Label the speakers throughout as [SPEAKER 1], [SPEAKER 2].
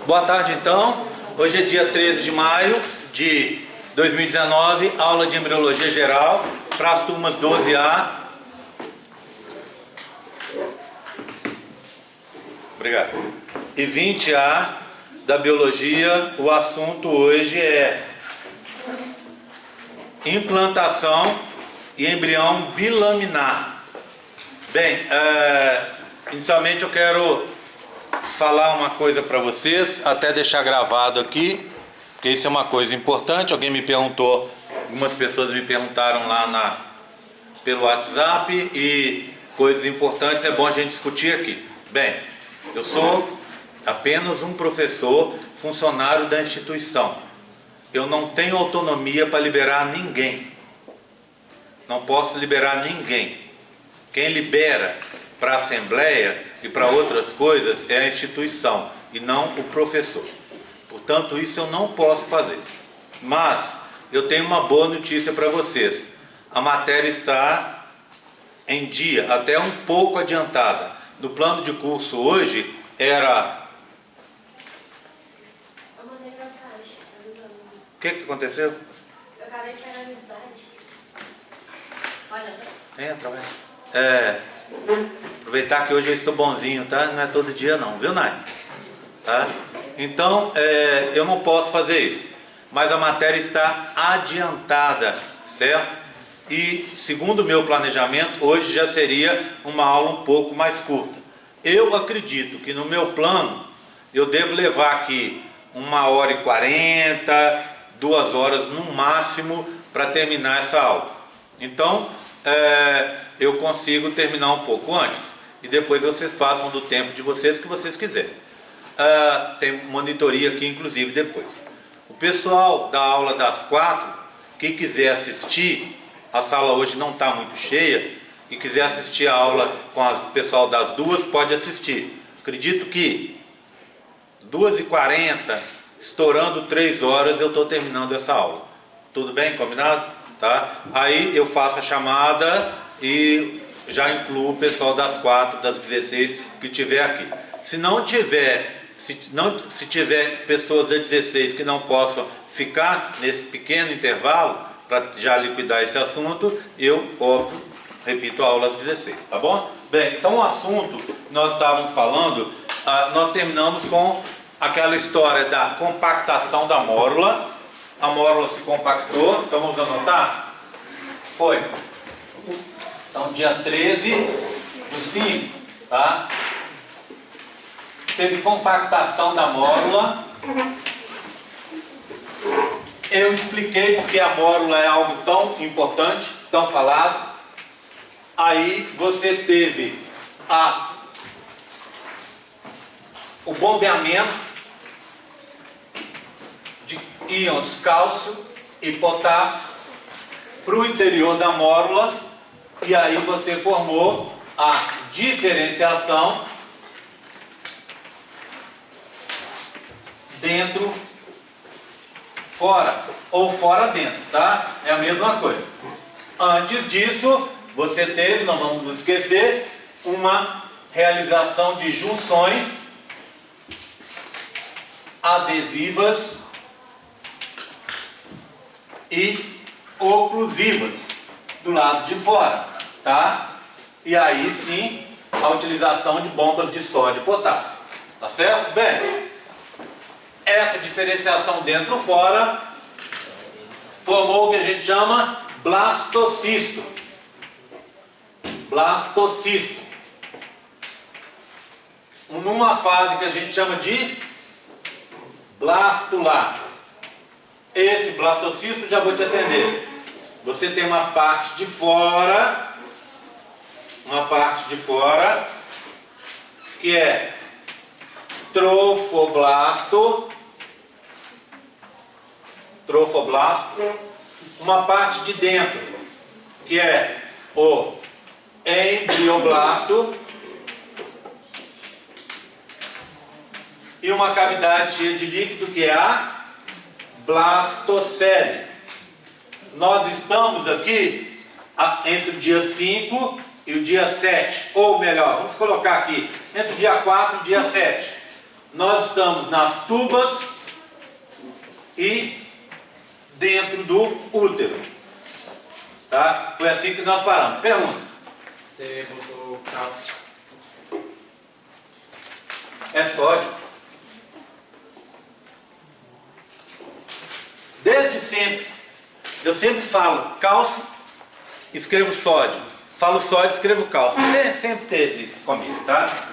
[SPEAKER 1] Boa tarde, então. Hoje é dia 13 de maio de 2019, aula de embriologia geral para as turmas 12A. Obrigado. E 20A da biologia. O assunto hoje é implantação e embrião bilaminar. Bem, inicialmente eu quero falar uma coisa para vocês, até deixar gravado aqui, porque isso é uma coisa importante. Alguém me perguntou, algumas pessoas me perguntaram lá pelo WhatsApp, e coisas importantes é bom a gente discutir aqui. Bem, eu sou apenas um professor, funcionário da instituição. Eu não tenho autonomia para liberar ninguém. Não posso liberar ninguém. Quem libera para a assembleia e para outras coisas é a instituição e não o professor. Portanto, isso eu não posso fazer. Mas eu tenho uma boa notícia para vocês. A matéria está em dia, até um pouco adiantada. No plano de curso hoje era...
[SPEAKER 2] Eu mandei mensagem avisando.
[SPEAKER 1] O que aconteceu?
[SPEAKER 2] Eu acabei de chegar na cidade. Olha.
[SPEAKER 1] Entra, vai. Aproveitar que hoje eu estou bonzinho, tá? Não é todo dia não, viu, Nai? Tá? Então, eu não posso fazer isso. Mas a matéria está adiantada, certo? E, segundo o meu planejamento, hoje já seria uma aula um pouco mais curta. Eu acredito que no meu plano, eu devo levar aqui 1h40, 2 horas no máximo para terminar essa aula. Então, eu consigo terminar um pouco antes. E depois vocês façam do tempo de vocês o que vocês quiserem. Tem monitoria aqui, inclusive, depois. O pessoal da aula das 4, quem quiser assistir, a sala hoje não está muito cheia, e quiser assistir a aula com o pessoal das 2, pode assistir. Acredito que 2h40, estourando 3 horas, eu estou terminando essa aula. Tudo bem? Combinado? Tá? Aí eu faço a chamada e já incluo o pessoal das 4, das 16 que tiver aqui. Se não tiver, se tiver pessoas das 16 que não possam ficar nesse pequeno intervalo para já liquidar esse assunto, eu, óbvio, repito a aula às 16, tá bom? Bem, então o assunto que nós estávamos falando, nós terminamos com aquela história da compactação da mórula. A mórula se compactou, então vamos anotar? Foi. Então, dia 13/5, tá? Teve compactação da mórula. Eu expliquei porque a mórula é algo tão importante, tão falado. Aí você teve o bombeamento de íons cálcio e potássio para o interior da mórula. E aí você formou a diferenciação dentro, fora, ou fora dentro, tá? É a mesma coisa. Antes disso, você teve, não vamos nos esquecer, uma realização de junções adesivas e oclusivas do lado de fora. Tá? E aí sim, a utilização de bombas de sódio e potássio. Tá certo? Bem, essa diferenciação dentro e fora formou o que a gente chama blastocisto. Blastocisto. Numa fase que a gente chama de blastular. Esse blastocisto, já vou te atender. Você tem uma parte de fora, que é trofoblasto, uma parte de dentro, que é o embrioblasto, e uma cavidade cheia de líquido, que é a blastocele. Nós estamos aqui entre o dia 5 e o dia 7, ou melhor, vamos colocar aqui, entre o dia 4 e o dia 7. nós estamos nas tubas e dentro do útero. Tá? Foi assim que nós paramos. Pergunta.
[SPEAKER 3] Você botou cálcio.
[SPEAKER 1] É sódio. Desde sempre. Eu sempre falo cálcio, escrevo sódio. Falo sódio, escrevo cálcio. Sempre teve isso comigo, tá?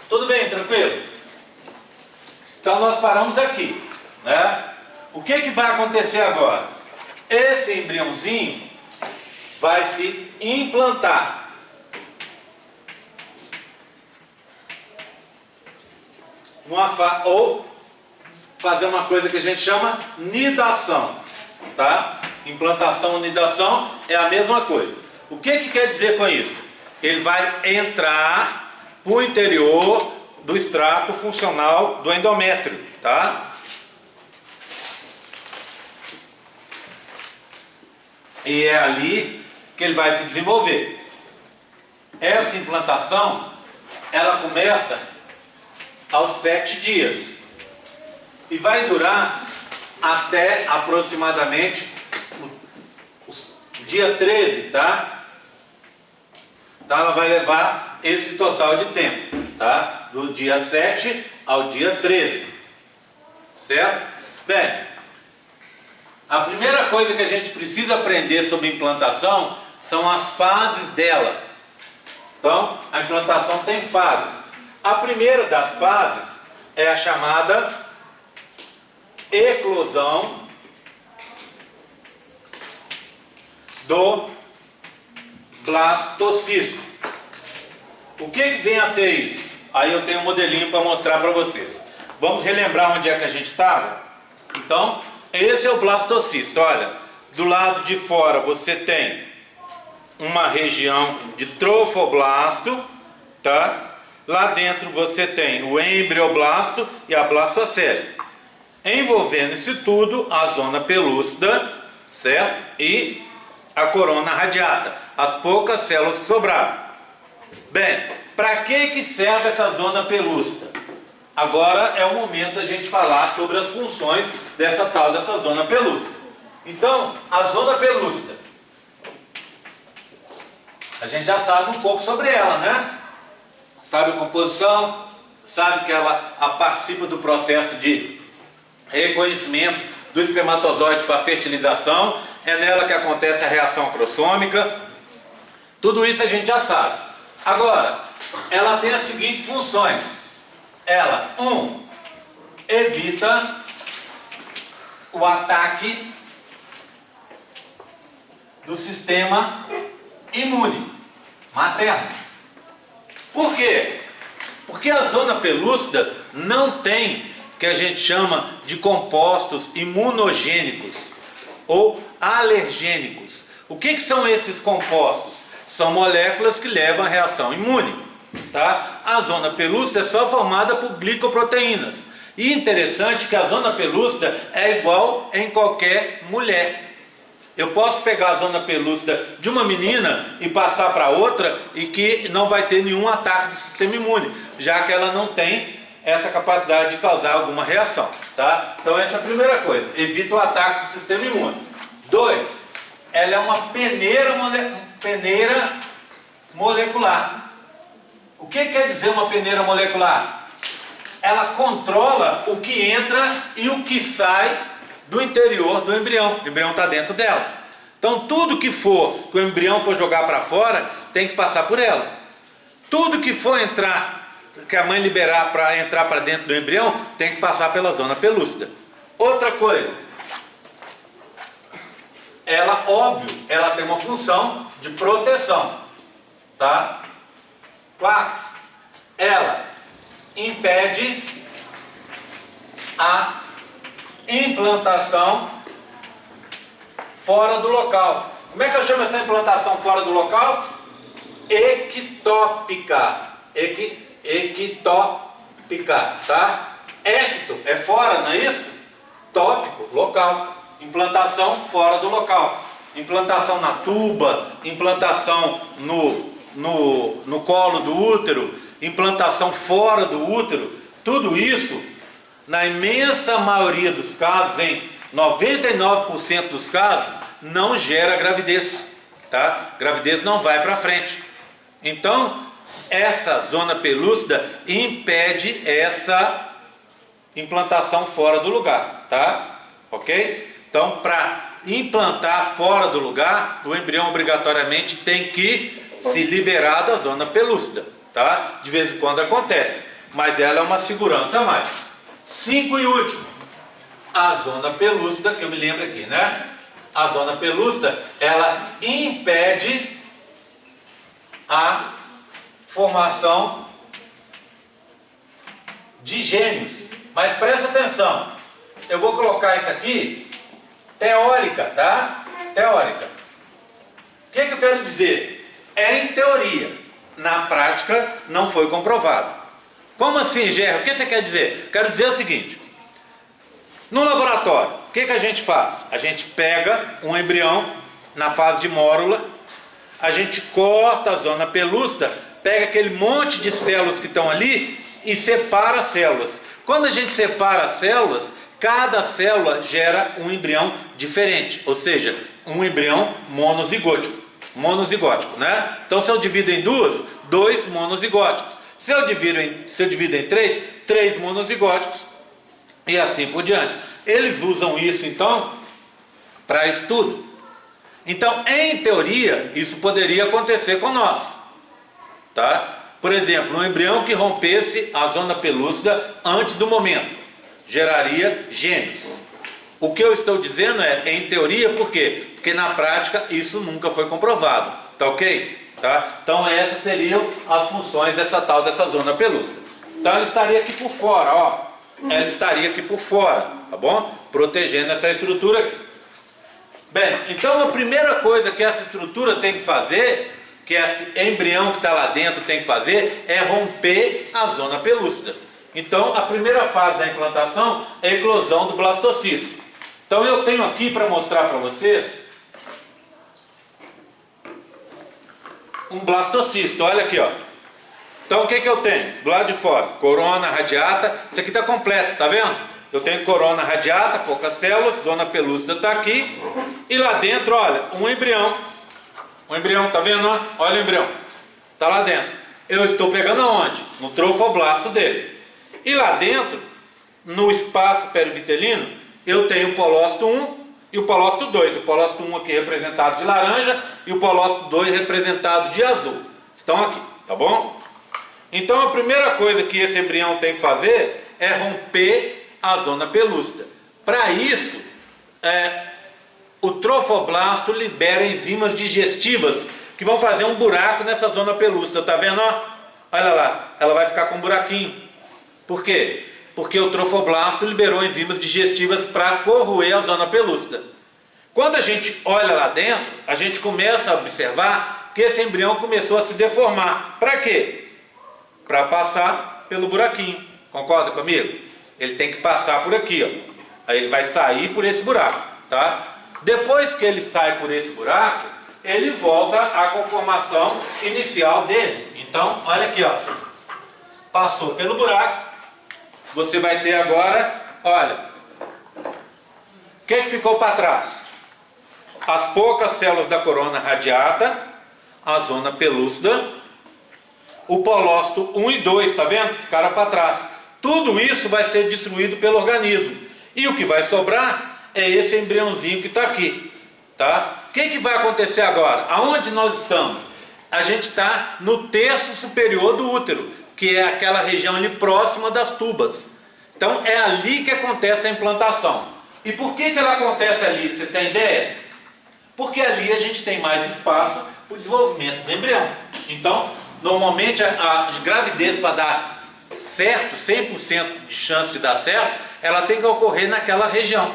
[SPEAKER 1] Tudo bem, tranquilo? Então nós paramos aqui, né? O que vai acontecer agora? Esse embriãozinho vai se implantar. Ou fazer uma coisa que a gente chama nidação, tá? Implantação e nidação é a mesma coisa. O que quer dizer com isso? Ele vai entrar para o interior do extrato funcional do endométrio, tá? E é ali que ele vai se desenvolver. Essa implantação, ela começa aos 7 dias e vai durar até aproximadamente o dia 13, tá? Então ela vai levar esse total de tempo, tá? Do dia 7 ao dia 13, certo? Bem, a primeira coisa que a gente precisa aprender sobre implantação são as fases dela. Então, a implantação tem fases. A primeira das fases é a chamada eclosão do blastocisto. O que vem a ser isso? Aí eu tenho um modelinho para mostrar para vocês. Vamos relembrar onde é que a gente estava? Então, esse é o blastocisto. Olha, do lado de fora você tem uma região de trofoblasto, tá? Lá dentro você tem o embrioblasto e a blastocele. Envolvendo isso tudo, a zona pelúcida, certo? E a corona radiata, as poucas células que sobraram. Bem, para que serve essa zona pelúcida? Agora é o momento da gente falar sobre as funções dessa zona pelúcida. Então, a zona pelúcida, a gente já sabe um pouco sobre ela, né? Sabe a composição, sabe que ela participa do processo de reconhecimento do espermatozoide para a fertilização, é nela que acontece a reação acrossômica, tudo isso a gente já sabe. Agora, ela tem as seguintes funções. Ela, evita o ataque do sistema imune materno. Por quê? Porque a zona pelúcida não tem o que a gente chama de compostos imunogênicos ou alergênicos. O que são esses compostos? São moléculas que levam à reação imune, tá? A zona pelúcida é só formada por glicoproteínas. E interessante que a zona pelúcida é igual em qualquer mulher. Eu posso pegar a zona pelúcida de uma menina e passar para outra e que não vai ter nenhum ataque do sistema imune, já que ela não tem essa capacidade de causar alguma reação, tá? Então essa é a primeira coisa, evita o ataque do sistema imune. 2, ela é uma peneira molecular. O que quer dizer uma peneira molecular? Ela controla o que entra e o que sai do interior do embrião. O embrião está dentro dela. Então tudo que o embrião for jogar para fora, tem que passar por ela. Tudo que for entrar, que a mãe liberar para entrar para dentro do embrião, tem que passar pela zona pelúcida. Outra coisa, ela, óbvio, ela tem uma função de proteção, tá? 4, ela impede a implantação fora do local. Como é que eu chamo essa implantação fora do local? Ectópica. Ectópica, tá? Ecto é fora, não é isso? Tópico, local. Implantação fora do local. Implantação na tuba, implantação no colo do útero, implantação fora do útero, tudo isso, na imensa maioria dos casos, em 99% dos casos, não gera gravidez, tá? Gravidez não vai para frente. Então, essa zona pelúcida impede essa implantação fora do lugar, tá? Ok? Então, para implantar fora do lugar, o embrião obrigatoriamente tem que se liberar da zona pelúcida, tá? De vez em quando acontece, mas ela é uma segurança a mais. 5 e último, a zona pelúcida, eu me lembro aqui, né? A zona pelúcida, ela impede a formação de gêmeos. Mas presta atenção, eu vou colocar isso aqui teórica, tá? Teórica. O que eu quero dizer? É em teoria, na prática não foi comprovado. Como assim, Gerro? O que você quer dizer? Quero dizer o seguinte: no laboratório, o que a gente faz? A gente pega um embrião na fase de mórula, a gente corta a zona pelúcida, pega aquele monte de células que estão ali e separa as células. Quando a gente separa as células, cada célula gera um embrião diferente, ou seja, um embrião monozigótico, né? Então, se eu divido em duas, 2 monozigóticos. Se eu divido em 3 monozigóticos, e assim por diante. Eles usam isso, então, para estudo. Então, em teoria, isso poderia acontecer com nós, tá? Por exemplo, um embrião que rompesse a zona pelúcida antes do momento, geraria gêmeos. O que eu estou dizendo é, em teoria, por quê? Porque na prática isso nunca foi comprovado, tá ok? Tá? Então essas seriam as funções dessa zona pelúcida. Então ela estaria aqui por fora, ó. Ela estaria aqui por fora, tá bom? Protegendo essa estrutura aqui. Bem, então a primeira coisa que essa estrutura tem que fazer, que esse embrião que está lá dentro tem que fazer, é romper a zona pelúcida. Então a primeira fase da implantação é a eclosão do blastocisto. Então eu tenho aqui para mostrar para vocês um blastocisto, olha aqui, ó. Então o que eu tenho? Do lado de fora, corona radiata, isso aqui está completo, tá vendo? Eu tenho corona radiata, poucas células, zona pelúcida está aqui, e lá dentro, olha, um embrião. Um embrião, tá vendo? Olha o embrião, tá lá dentro. Eu estou pegando aonde? No trofoblasto dele. E lá dentro, no espaço perivitelino, eu tenho o polócito 1 e o polócito 2. O polócito 1 aqui representado de laranja e o polócito 2 representado de azul. Estão aqui, tá bom? Então a primeira coisa que esse embrião tem que fazer é romper a zona pelúcida. Para isso, o trofoblasto libera enzimas digestivas que vão fazer um buraco nessa zona pelúcida. Tá vendo? Ó? Olha lá, ela vai ficar com um buraquinho. Por quê? Porque o trofoblasto liberou enzimas digestivas para corroer a zona pelúcida. Quando a gente olha lá dentro, a gente começa a observar que esse embrião começou a se deformar. Para quê? Para passar pelo buraquinho. Concorda comigo? Ele tem que passar por aqui, ó. Aí ele vai sair por esse buraco, tá? Depois que ele sai por esse buraco, ele volta à conformação inicial dele. Então, olha aqui, ó. Passou pelo buraco. Você vai ter agora, olha, o que ficou para trás? As poucas células da corona radiata, a zona pelúcida, o polócito 1 e 2, tá vendo? Ficaram para trás. Tudo isso vai ser destruído pelo organismo. E o que vai sobrar é esse embriãozinho que está aqui, tá? O que vai acontecer agora? Aonde nós estamos? A gente está no terço superior do útero, que é aquela região ali próxima das tubas. Então é ali que acontece a implantação. E por que ela acontece ali? Vocês têm ideia? Porque ali a gente tem mais espaço para o desenvolvimento do embrião. Então, normalmente a gravidez, para dar certo, 100% de chance de dar certo, ela tem que ocorrer naquela região.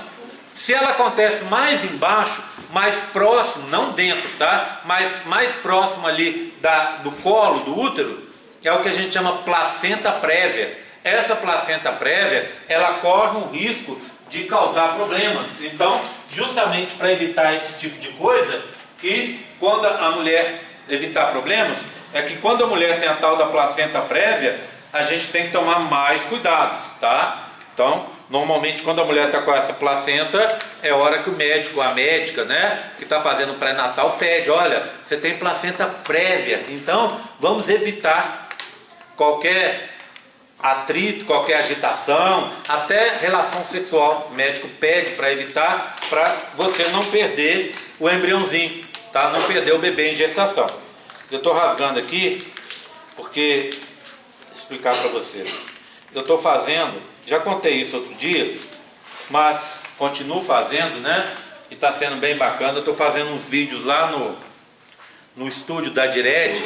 [SPEAKER 1] Se ela acontece mais embaixo, mais próximo, não dentro, tá? Mas mais próximo ali do colo, do útero, é o que a gente chama placenta prévia. Essa placenta prévia, ela corre um risco de causar problemas. Então, justamente para evitar esse tipo de coisa, que quando a mulher evitar problemas, é que quando a mulher tem a tal da placenta prévia, a gente tem que tomar mais cuidados, tá? Então, normalmente quando a mulher está com essa placenta, é hora que o médico, a médica, né, que está fazendo o pré-natal pede, olha, você tem placenta prévia, então vamos evitar qualquer atrito, qualquer agitação, até relação sexual. O médico pede para evitar, para você não perder o embriãozinho, tá? Não perder o bebê em gestação. Eu estou rasgando aqui, porque, vou explicar para vocês. Eu estou fazendo, já contei isso outro dia, mas continuo fazendo, né? E está sendo bem bacana. Eu estou fazendo uns vídeos lá no estúdio da Dired,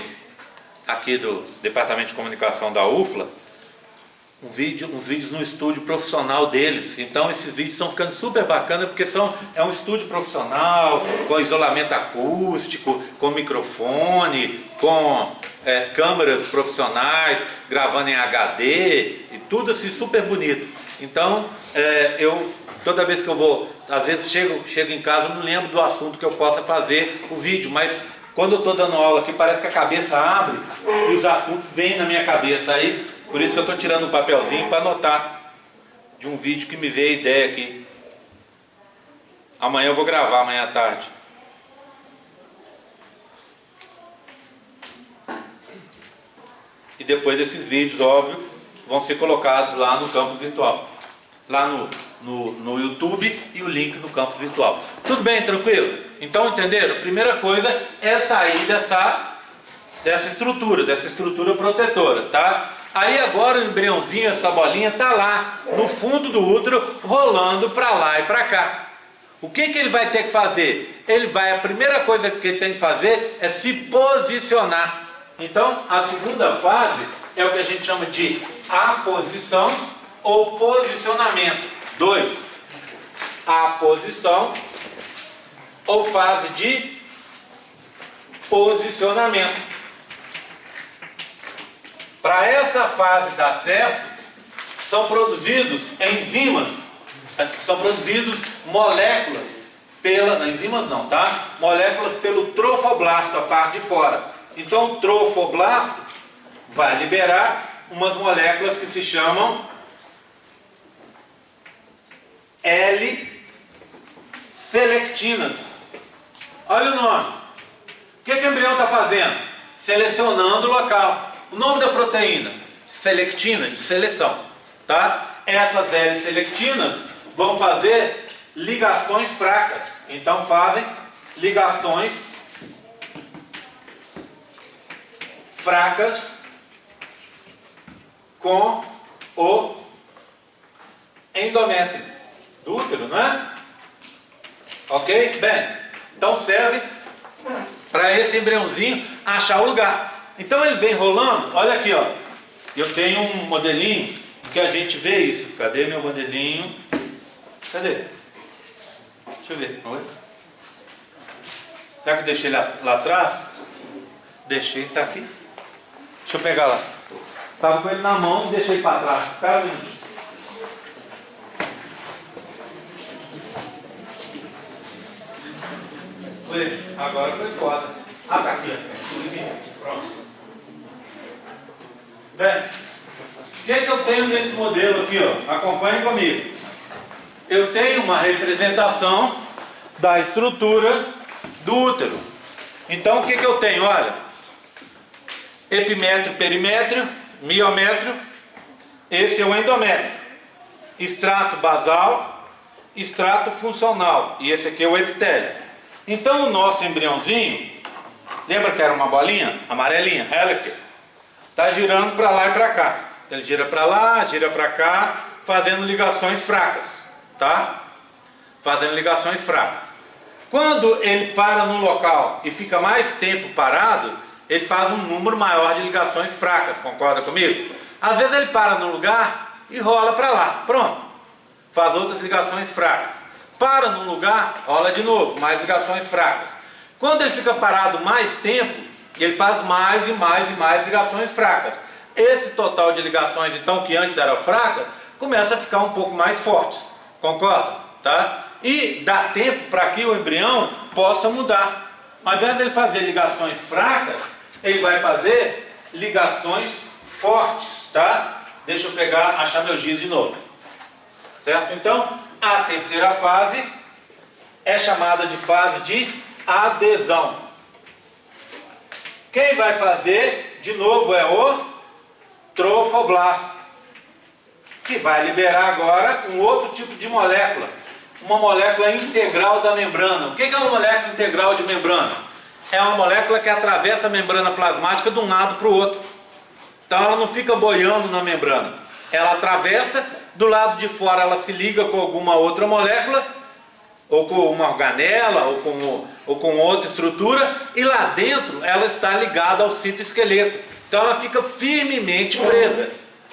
[SPEAKER 1] aqui do Departamento de Comunicação da UFLA, uns vídeos no estúdio profissional deles. Então esses vídeos estão ficando super bacanas, porque é um estúdio profissional, com isolamento acústico, com microfone, com câmeras profissionais, gravando em HD, e tudo assim super bonito. Então eu, toda vez que eu vou, às vezes chego em casa, eu não lembro do assunto que eu possa fazer o vídeo, mas quando eu estou dando aula aqui, parece que a cabeça abre e os assuntos vêm na minha cabeça. Aí, por isso que eu estou tirando um papelzinho para anotar de um vídeo que me veio a ideia aqui. Amanhã eu vou gravar, amanhã à tarde. E depois esses vídeos, óbvio, vão ser colocados lá no campus virtual. Lá no YouTube, e o link no campus virtual. Tudo bem, tranquilo? Então, entenderam? A primeira coisa é sair dessa estrutura protetora, tá? Aí agora o embriãozinho, essa bolinha, tá lá no fundo do útero, rolando para lá e para cá. O que ele vai ter que fazer? A primeira coisa que ele tem que fazer é se posicionar. Então, a segunda fase é o que a gente chama de aposição ou posicionamento. 2. A posição ou fase de posicionamento. Para essa fase dar certo, são produzidos enzimas, são produzidos moléculas enzimas não, tá? Moléculas pelo trofoblasto, a parte de fora. Então o trofoblasto vai liberar umas moléculas que se chamam L-selectinas. Olha o nome. O que o embrião está fazendo? Selecionando o local. O nome da proteína? Selectina, de seleção. Tá? Essas L-selectinas vão fazer ligações fracas. Então fazem ligações fracas com o endométrio do útero, não é? Ok? Bem, então serve para esse embriãozinho achar o lugar. Então ele vem rolando, olha aqui, ó. Eu tenho um modelinho que a gente vê isso. Cadê meu modelinho? Cadê? Deixa eu ver. Oi? Será que eu deixei lá atrás? Deixei, tá aqui. Deixa eu pegar lá. Estava com ele na mão e deixei para trás. Espera um minuto. Agora foi foda. Ah, tá aqui, ó. Pronto. Bem, o que eu tenho nesse modelo aqui, ó? Acompanhe comigo. Eu tenho uma representação da estrutura do útero. Então, o que eu tenho? Olha, epimétrio, perimétrio, miométrio. Esse é o endométrio. Extrato basal, extrato funcional. E esse aqui é o epitélio. Então o nosso embriãozinho, lembra que era uma bolinha amarelinha? Ela aqui está girando para lá e para cá. Então ele gira para lá, gira para cá, fazendo ligações fracas, tá? Fazendo ligações fracas. Quando ele para num local e fica mais tempo parado, ele faz um número maior de ligações fracas, concorda comigo? Às vezes ele para num lugar e rola para lá, pronto. Faz outras ligações fracas. Para num lugar, rola de novo, mais ligações fracas. Quando ele fica parado mais tempo, ele faz mais e mais e mais ligações fracas. Esse total de ligações, então, que antes eram fracas, começa a ficar um pouco mais fortes. Concorda? Tá? E dá tempo para que o embrião possa mudar. Ao invés de ele fazer ligações fracas, ele vai fazer ligações fortes, tá? Deixa eu achar meu giz de novo. Certo? Então, a terceira fase é chamada de fase de adesão. Quem vai fazer, de novo, é o trofoblasto, que vai liberar agora um outro tipo de molécula, uma molécula integral da membrana. O que é uma molécula integral de membrana? É uma molécula que atravessa a membrana plasmática de um lado para o outro. Então ela não fica boiando na membrana, ela atravessa, do lado de fora ela se liga com alguma outra molécula, ou com uma organela, ou com outra estrutura, e lá dentro ela está ligada ao citoesqueleto. Então ela fica firmemente presa.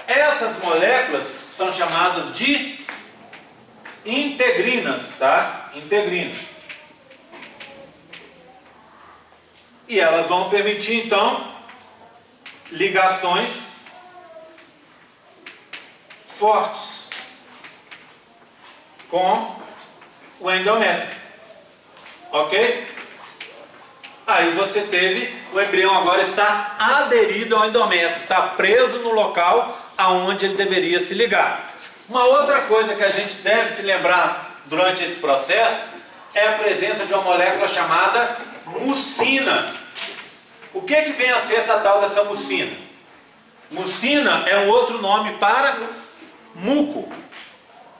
[SPEAKER 1] Essas moléculas são chamadas de integrinas, tá? Integrinas. E elas vão permitir então ligações fortes com o endométrio, ok? Aí você teve, o embrião agora está aderido ao endométrio, está preso no local aonde ele deveria se ligar. Uma outra coisa que a gente deve se lembrar durante esse processo é a presença de uma molécula chamada mucina. O que vem a ser essa tal dessa mucina? Mucina é um outro nome para muco.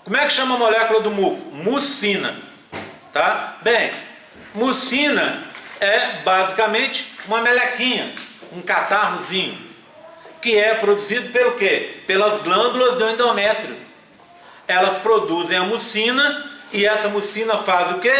[SPEAKER 1] Como é que chama a molécula do muco? Mucina. Tá? Bem, mucina é basicamente uma melequinha, um catarrozinho, que é produzido pelo quê? Pelas glândulas do endométrio. Elas produzem a mucina e essa mucina faz o quê?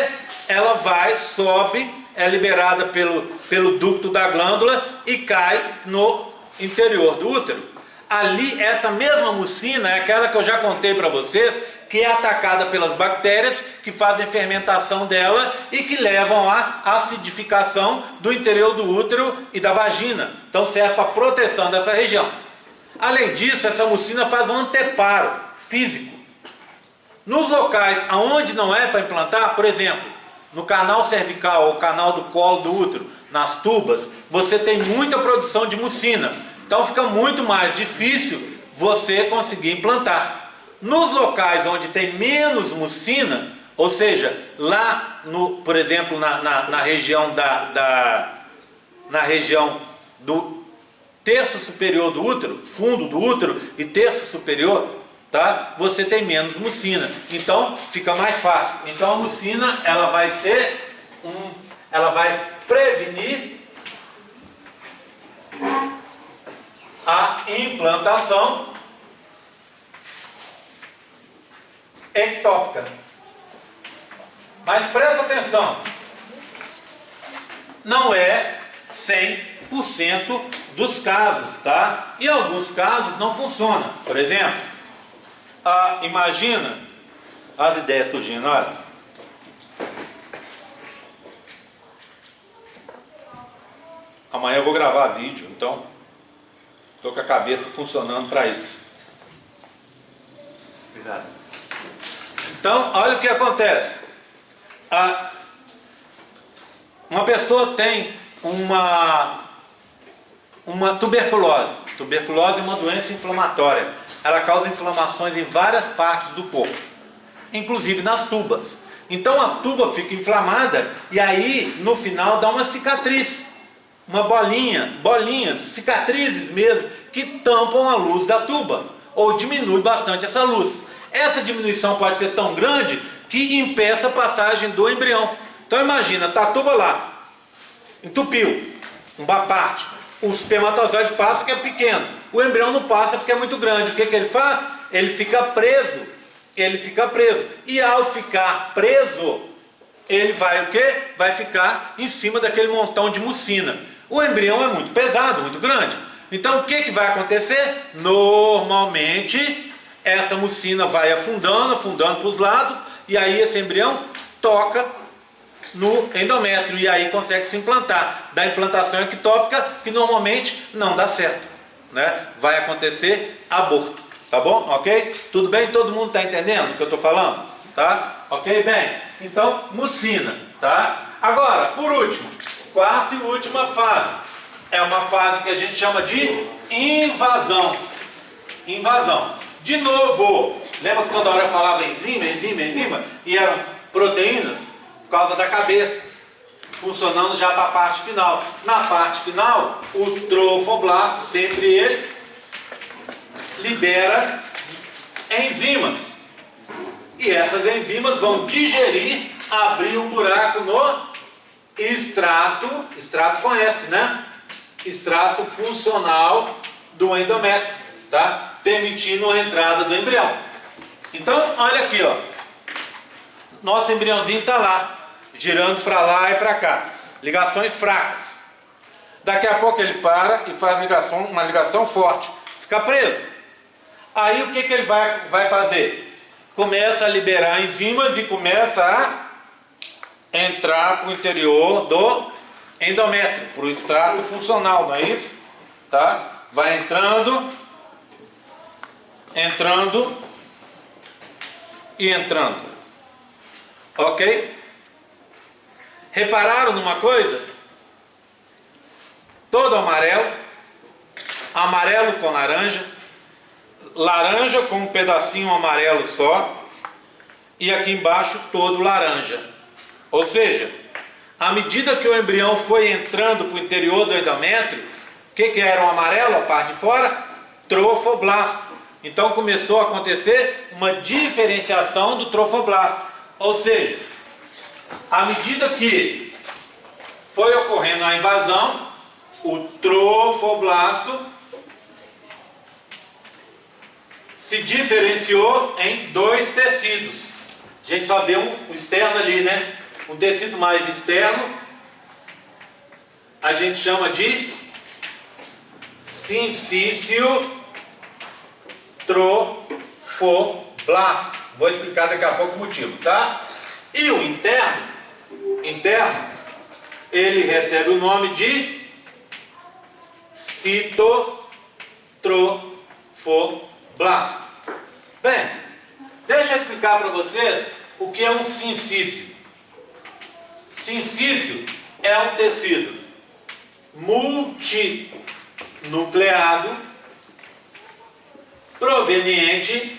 [SPEAKER 1] Ela vai, sobe, é liberada pelo ducto da glândula e cai no interior do útero. Ali, essa mesma mucina é aquela que eu já contei para vocês, que é atacada pelas bactérias, que fazem fermentação dela e que levam à acidificação do interior do útero e da vagina. Então serve para proteção dessa região. Além disso, essa mucina faz um anteparo físico. Nos locais onde não é para implantar, por exemplo, no canal cervical ou canal do colo do útero, nas tubas, você tem muita produção de mucina. Então fica muito mais difícil você conseguir implantar. Nos locais onde tem menos mucina, ou seja, lá, por exemplo, na região na região do terço superior do útero, fundo do útero e terço superior, tá? Você tem menos mucina. Então fica mais fácil. Então a mucina, ela vai prevenir a implantação ectópica. Mas presta atenção, não é 100% dos casos, tá? Em alguns casos não funciona. Por exemplo, imagina as ideias surgindo, olha. Amanhã eu vou gravar vídeo, então estou com a cabeça funcionando para isso. Obrigado. Então, olha o que acontece. Uma pessoa tem uma tuberculose. Tuberculose é uma doença inflamatória. Ela causa inflamações em várias partes do corpo, inclusive nas tubas. Então a tuba fica inflamada e aí no final dá uma cicatriz, uma bolinhas, cicatrizes mesmo, que tampam a luz da tuba, ou diminui bastante essa luz. Essa diminuição pode ser tão grande que impeça a passagem do embrião. Então imagina, tá a tuba lá, entupiu, uma parte, o espermatozoide passa que é pequeno, o embrião não passa porque é muito grande. O que ele faz? Ele fica preso. E ao ficar preso, ele vai o quê? Vai ficar em cima daquele montão de mucina. O embrião é muito pesado, muito grande. Então o que vai acontecer? Normalmente essa mucina vai afundando para os lados, e aí esse embrião toca no endométrio e aí consegue se implantar. Da implantação ectópica, que normalmente não dá certo, né? Vai acontecer aborto, tá bom? Ok? Tudo bem? Todo mundo está entendendo o que eu estou falando? Tá? Ok? Bem, então mucina, tá? Agora, por último, quarta e última fase, é uma fase que a gente chama de invasão. Invasão. De novo, lembra que toda hora eu falava enzima, enzima, enzima? E eram proteínas por causa da cabeça, funcionando já para a parte final. Na parte final, o trofoblasto, sempre ele, libera enzimas. E essas enzimas vão digerir, abrir um buraco no extrato, extrato conhece, né? Extrato funcional do endométrio, tá? Permitindo a entrada do embrião. Então, olha aqui, ó. Nosso embriãozinho está lá, girando para lá e para cá. Ligações fracas. Daqui a pouco ele para e faz uma ligação forte. Fica preso. Aí o que ele vai fazer? Começa a liberar enzimas e começa a entrar para o interior do endométrio, para o extrato funcional, não é isso? Tá? Vai entrando e entrando. Ok? Repararam numa coisa? Todo amarelo, amarelo com laranja, laranja com um pedacinho amarelo só, e aqui embaixo todo laranja. Ou seja, à medida que o embrião foi entrando para o interior do endométrio, o que era o amarelo, a parte de fora? Trofoblasto. Então começou a acontecer uma diferenciação do trofoblasto. Ou seja, à medida que foi ocorrendo a invasão, o trofoblasto se diferenciou em dois tecidos. A gente só vê um externo ali, né? Um tecido mais externo a gente chama de sincício trofoblasto. Vou explicar daqui a pouco o motivo, tá? E o interno, ele recebe o nome de citotrofoblasto. Bem, deixa eu explicar para vocês o que é um sincício. Sincício é um tecido multinucleado proveniente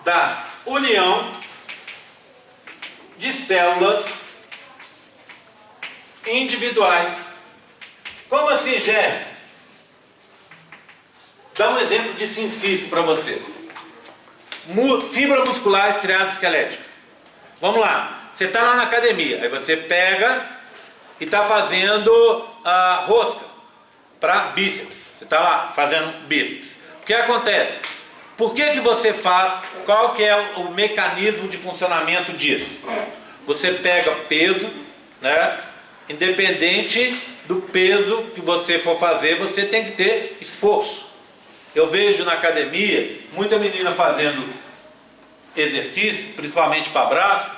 [SPEAKER 1] da união de células individuais. Como assim, Gé? Dá um exemplo de sincício para vocês. Fibra muscular estriado-esquelética. Vamos lá. Você está lá na academia, aí você pega e está fazendo a rosca para bíceps. Você está lá fazendo bíceps. O que acontece? Por que você faz? Qual que é o mecanismo de funcionamento disso? Você pega peso, né? Independente do peso que você for fazer, você tem que ter esforço. Eu vejo na academia muita menina fazendo exercício, principalmente para braço,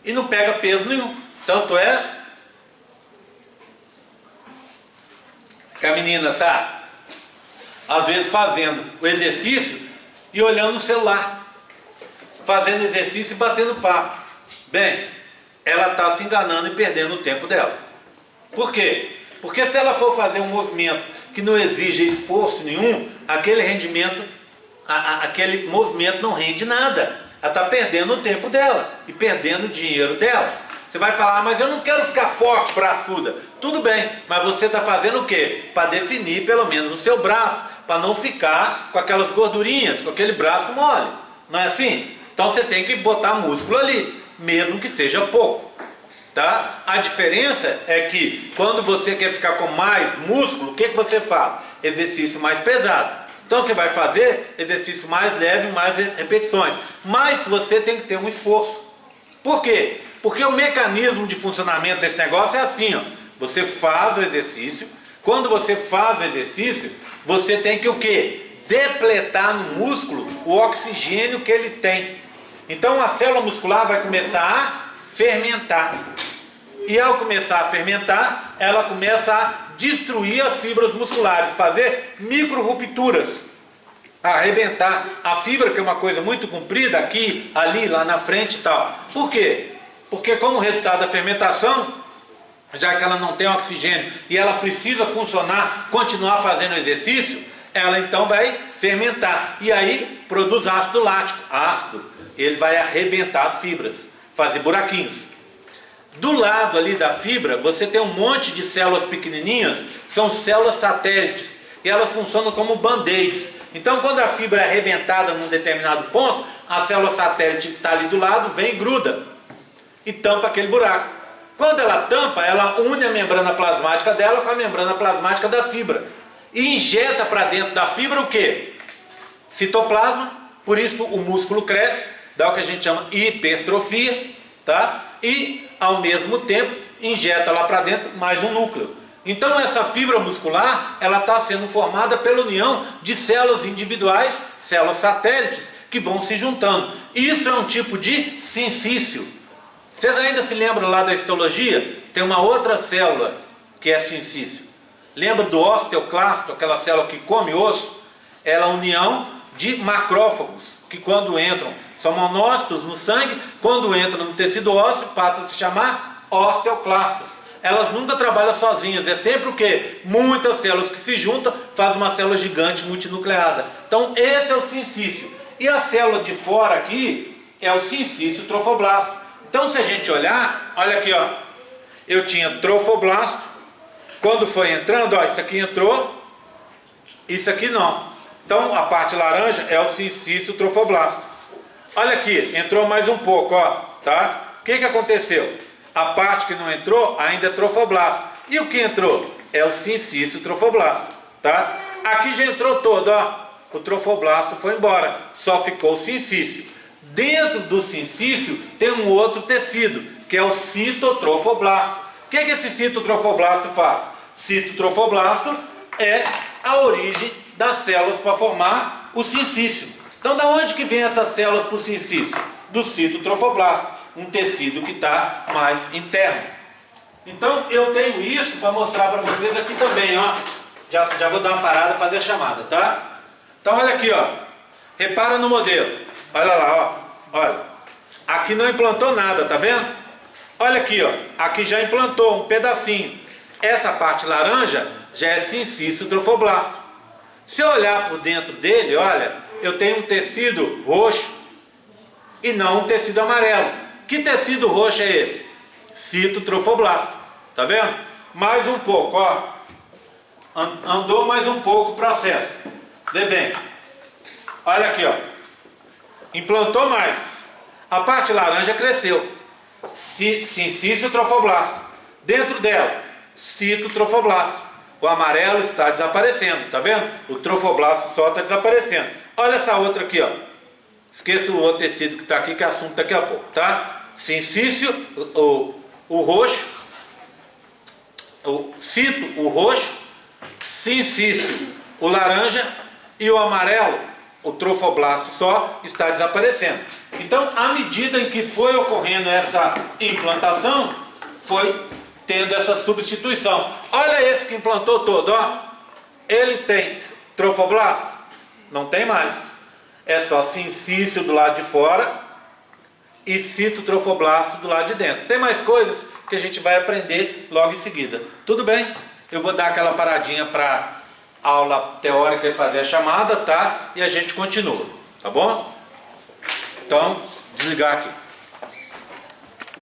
[SPEAKER 1] e não pega peso nenhum. Tanto é que a menina está, às vezes, fazendo o exercício e olhando no celular, fazendo exercício e batendo papo. Bem, ela está se enganando e perdendo o tempo dela. Por quê? Porque se ela for fazer um movimento que não exige esforço nenhum, aquele rendimento, aquele movimento não rende nada. Ela está perdendo o tempo dela e perdendo o dinheiro dela. Você vai falar, mas eu não quero ficar forte, braçuda. Tudo bem, mas você está fazendo o quê? Para definir pelo menos o seu braço, para não ficar com aquelas gordurinhas, com aquele braço mole. Não é assim? Então você tem que botar músculo ali, mesmo que seja pouco. Tá? A diferença é que quando você quer ficar com mais músculo, o que você faz? Exercício mais pesado. Então você vai fazer exercício mais leve, mais repetições. Mas você tem que ter um esforço. Por quê? Porque o mecanismo de funcionamento desse negócio é assim, ó. Você faz o exercício. Quando você faz o exercício, você tem que o quê? Depletar no músculo o oxigênio que ele tem. Então a célula muscular vai começar a fermentar. E ao começar a fermentar, ela começa a destruir as fibras musculares, fazer micro-rupturas, arrebentar a fibra, que é uma coisa muito comprida, aqui, ali, lá na frente e tal. Por quê? Porque como resultado da fermentação, já que ela não tem oxigênio e ela precisa funcionar, continuar fazendo exercício, ela então vai fermentar e aí produz ácido lático, ácido. Ele vai arrebentar as fibras, fazer buraquinhos. Do lado ali da fibra, você tem um monte de células pequenininhas, que são células satélites, e elas funcionam como band-aids. Então, quando a fibra é arrebentada num determinado ponto, a célula satélite que está ali do lado vem e gruda e tampa aquele buraco. Quando ela tampa, ela une a membrana plasmática dela com a membrana plasmática da fibra e injeta para dentro da fibra o quê? Citoplasma, por isso o músculo cresce, dá o que a gente chama hipertrofia, tá? E ao mesmo tempo injeta lá para dentro mais um núcleo. Então essa fibra muscular, ela está sendo formada pela união de células individuais, células satélites, que vão se juntando. Isso é um tipo de sincício. Vocês ainda se lembram lá da histologia? Tem uma outra célula que é sincício. Lembra do osteoclasto, aquela célula que come osso? Ela é a união de macrófagos, que quando entram, são monócitos no sangue, quando entram no tecido ósseo, passa a se chamar osteoclastos. Elas nunca trabalham sozinhas, é sempre o quê? Muitas células que se juntam, fazem uma célula gigante multinucleada. Então esse é o sincício. E a célula de fora aqui é o sincício trofoblasto. Então se a gente olhar, olha aqui, ó, eu tinha trofoblasto, quando foi entrando, ó, isso aqui entrou, isso aqui não. Então a parte laranja é o sincício trofoblasto. Olha aqui, entrou mais um pouco, ó, tá? O que aconteceu? A parte que não entrou ainda é trofoblasto. E o que entrou? É o sincício trofoblasto, tá? Aqui já entrou todo, ó. O trofoblasto foi embora, só ficou o sincício. Dentro do sincício tem um outro tecido, que é o citotrofoblasto. O que esse citotrofoblasto faz? Citotrofoblasto é a origem das células para formar o sincício. Então, da onde que vem essas células para o sincício? Do citotrofoblasto, um tecido que está mais interno. Então, eu tenho isso para mostrar para vocês aqui também, ó. Já vou dar uma parada e fazer a chamada, tá? Então, olha aqui, ó. Repara no modelo. Olha lá, ó. Olha. Aqui não implantou nada, tá vendo? Olha aqui, ó. Aqui já implantou um pedacinho. Essa parte laranja já é sincício trofoblasto. Se eu olhar por dentro dele, olha, eu tenho um tecido roxo e não um tecido amarelo. Que tecido roxo é esse? Citotrofoblasto. Tá vendo? Mais um pouco, ó. Andou mais um pouco o processo. Vê bem. Olha aqui, ó. Implantou mais. A parte laranja cresceu. Sincício trofoblasto. Dentro dela, citotrofoblasto. O amarelo está desaparecendo, tá vendo? O trofoblasto só está desaparecendo. Olha essa outra aqui, ó. Esqueça o outro tecido que está aqui, que é assunto daqui a pouco, tá? Sincício, o roxo, o cito, o roxo, sincício, o laranja e o amarelo, o trofoblasto só está desaparecendo. Então, à medida em que foi ocorrendo essa implantação, foi tendo essa substituição. Olha esse que implantou todo, ó. Ele tem trofoblasto? Não tem mais. É só sincício do lado de fora e citotrofoblasto do lado de dentro. Tem mais coisas que a gente vai aprender logo em seguida. Tudo bem? Eu vou dar aquela paradinha para aula teórica e fazer a chamada, tá? E a gente continua, tá bom? Então, desligar aqui.